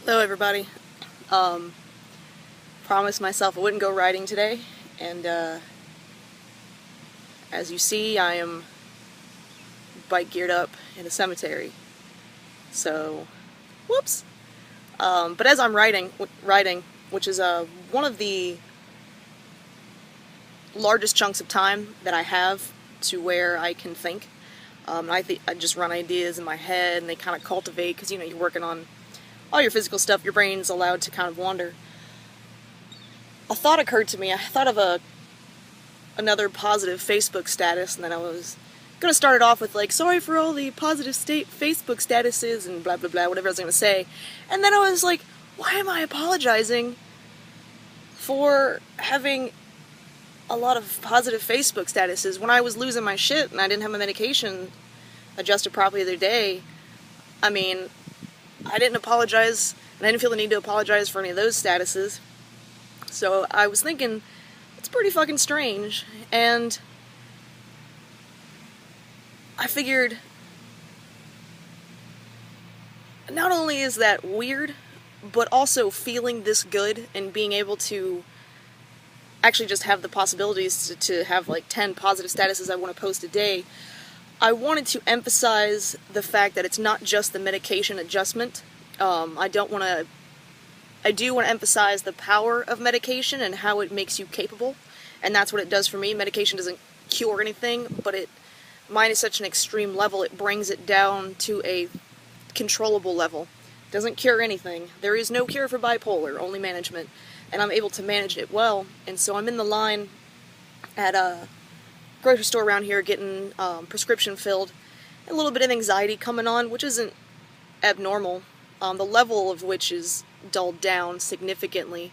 Hello everybody. Promised myself I wouldn't go riding today, and as you see, I am bike geared up in a cemetery. So, whoops. But as I'm riding, which is one of the largest chunks of time that I have to where I can think. I just run ideas in my head, and they kind of cultivate, because you're working on all your physical stuff, your brain's allowed to kind of wander. A thought occurred to me. I thought of another positive Facebook status, and then I was going to start it off with, like, sorry for all the positive Facebook statuses and blah blah blah, whatever I was going to say. And then I was like, why am I apologizing for having a lot of positive Facebook statuses when I was losing my shit and I didn't have my medication adjusted properly the other day? I mean, I didn't apologize, and I didn't feel the need to apologize for any of those statuses. So I was thinking, it's pretty fucking strange, and I figured, not only is that weird, but also feeling this good and being able to actually just have the possibilities to have like 10 positive statuses I want to post a day, I wanted to emphasize the fact that it's not just the medication adjustment. I do want to emphasize the power of medication and how it makes you capable, and that's what it does for me. Medication doesn't cure anything, but mine is such an extreme level, it brings it down to a controllable level. It doesn't cure anything. There is no cure for bipolar, only management, and I'm able to manage it well. And so I'm in the line at a grocery store around here getting prescription filled, a little bit of anxiety coming on, which isn't abnormal, the level of which is dulled down significantly.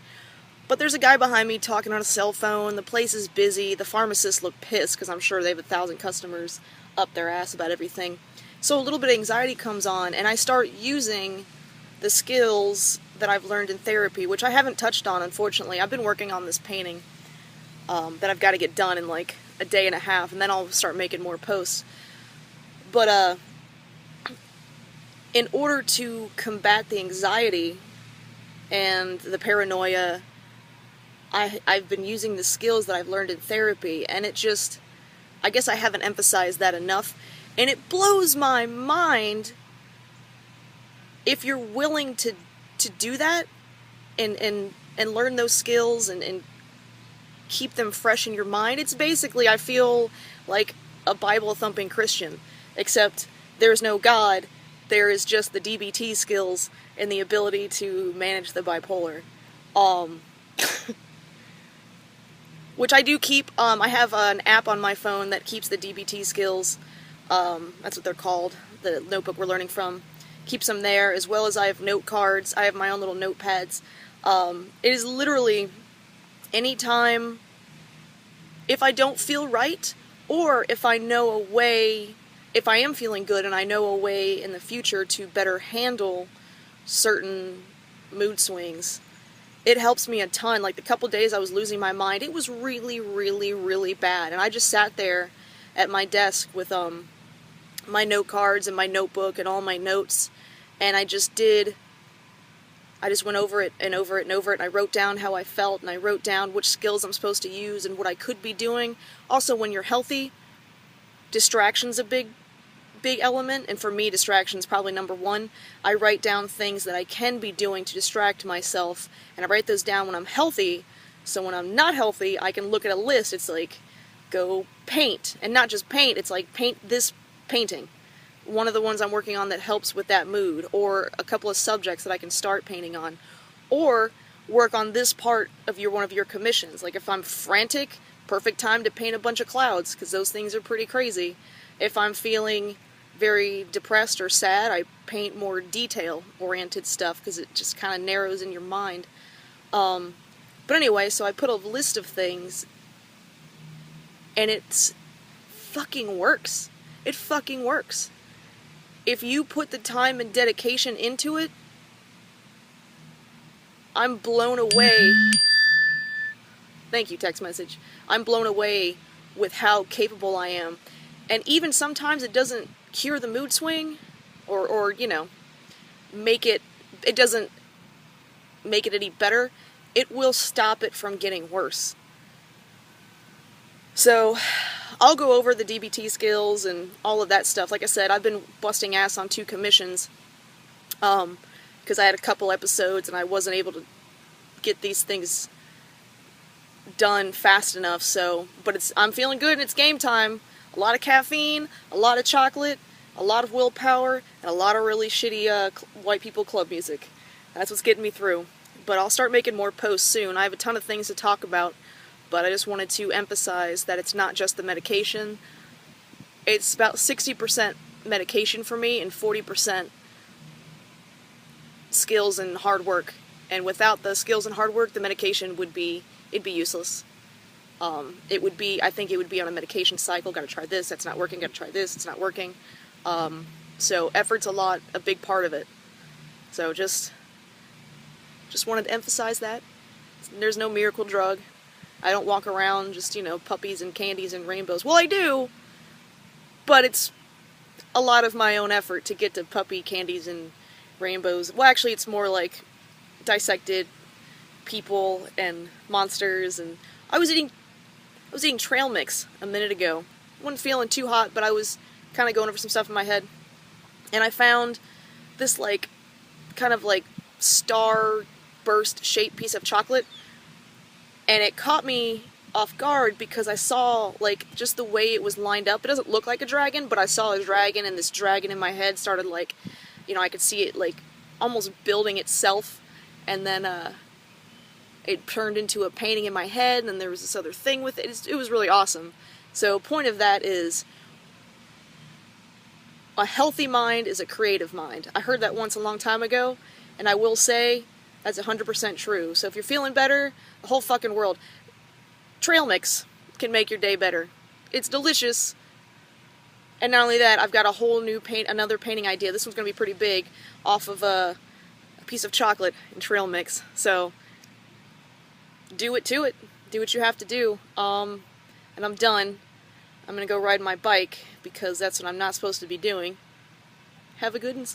But there's a guy behind me talking on a cell phone, the place is busy, the pharmacists look pissed because I'm sure they have 1,000 customers up their ass about everything. So a little bit of anxiety comes on, and I start using the skills that I've learned in therapy, which I haven't touched on, unfortunately. I've been working on this painting that I've got to get done in like a day and a half, and then I'll start making more posts. But in order to combat the anxiety and the paranoia, I've been using the skills that I've learned in therapy, and I guess I haven't emphasized that enough, and it blows my mind if you're willing to do that and learn those skills and keep them fresh in your mind. It's basically, I feel like a Bible-thumping Christian, except there's no God, there is just the DBT skills and the ability to manage the bipolar. Which I do keep. I have an app on my phone that keeps the DBT skills. That's what they're called, the notebook we're learning from. Keeps them there, as well as I have note cards. I have my own little notepads. It is literally anytime, if I don't feel right, or if I know a way, if I am feeling good and I know a way in the future to better handle certain mood swings, it helps me a ton. Like the couple days I was losing my mind, it was really, really, really bad. And I just sat there at my desk with my note cards and my notebook and all my notes, and I just went over it and over it and over it, and I wrote down how I felt, and I wrote down which skills I'm supposed to use and what I could be doing. Also, when you're healthy, distraction's a big element, and for me, distraction's probably number one. I write down things that I can be doing to distract myself, and I write those down when I'm healthy, so when I'm not healthy, I can look at a list. It's like, go paint, and not just paint, it's like, paint this painting, one of the ones I'm working on that helps with that mood, or a couple of subjects that I can start painting on, or work on this part of one of your commissions. Like if I'm frantic, perfect time to paint a bunch of clouds, because those things are pretty crazy. If I'm feeling very depressed or sad, I paint more detail-oriented stuff, because it just kind of narrows in your mind. But anyway, so I put a list of things, and it fucking works. It fucking works. If you put the time and dedication into it, I'm blown away. Thank you, text message. I'm blown away with how capable I am. And even sometimes it doesn't cure the mood swing, or make it, it doesn't make it any better, it will stop it from getting worse. So I'll go over the DBT skills and all of that stuff. Like I said, I've been busting ass on 2 commissions because I had a couple episodes and I wasn't able to get these things done fast enough. So, but I'm feeling good and it's game time. A lot of caffeine, a lot of chocolate, a lot of willpower, and a lot of really shitty white people club music. That's what's getting me through. But I'll start making more posts soon. I have a ton of things to talk about, but I just wanted to emphasize that it's not just the medication. It's about 60% medication for me and 40% skills and hard work. And without the skills and hard work, the medication it'd be useless. I think it would be on a medication cycle. Gotta try this, that's not working, gotta try this, it's not working. So effort's a big part of it. So just wanted to emphasize that. There's no miracle drug. I don't walk around just, puppies and candies and rainbows. Well, I do, but it's a lot of my own effort to get to puppy candies and rainbows. Well, actually, it's more like dissected people and monsters, and I was eating trail mix a minute ago. I wasn't feeling too hot, but I was kind of going over some stuff in my head, and I found this kind of star burst shaped piece of chocolate, and it caught me off guard because I saw just the way it was lined up. It doesn't look like a dragon, but I saw a dragon, and this dragon in my head started I could see it almost building itself, and then it turned into a painting in my head, and then there was this other thing with it. It was really awesome. So point of that is, a healthy mind is a creative mind. I heard that once a long time ago, and I will say that's 100% true. So if you're feeling better, the whole fucking world, trail mix can make your day better. It's delicious. And not only that, I've got a whole new another painting idea. This one's going to be pretty big, off of a piece of chocolate and trail mix. So do it to it. Do what you have to do. And I'm done. I'm going to go ride my bike because that's what I'm not supposed to be doing. Have a good one.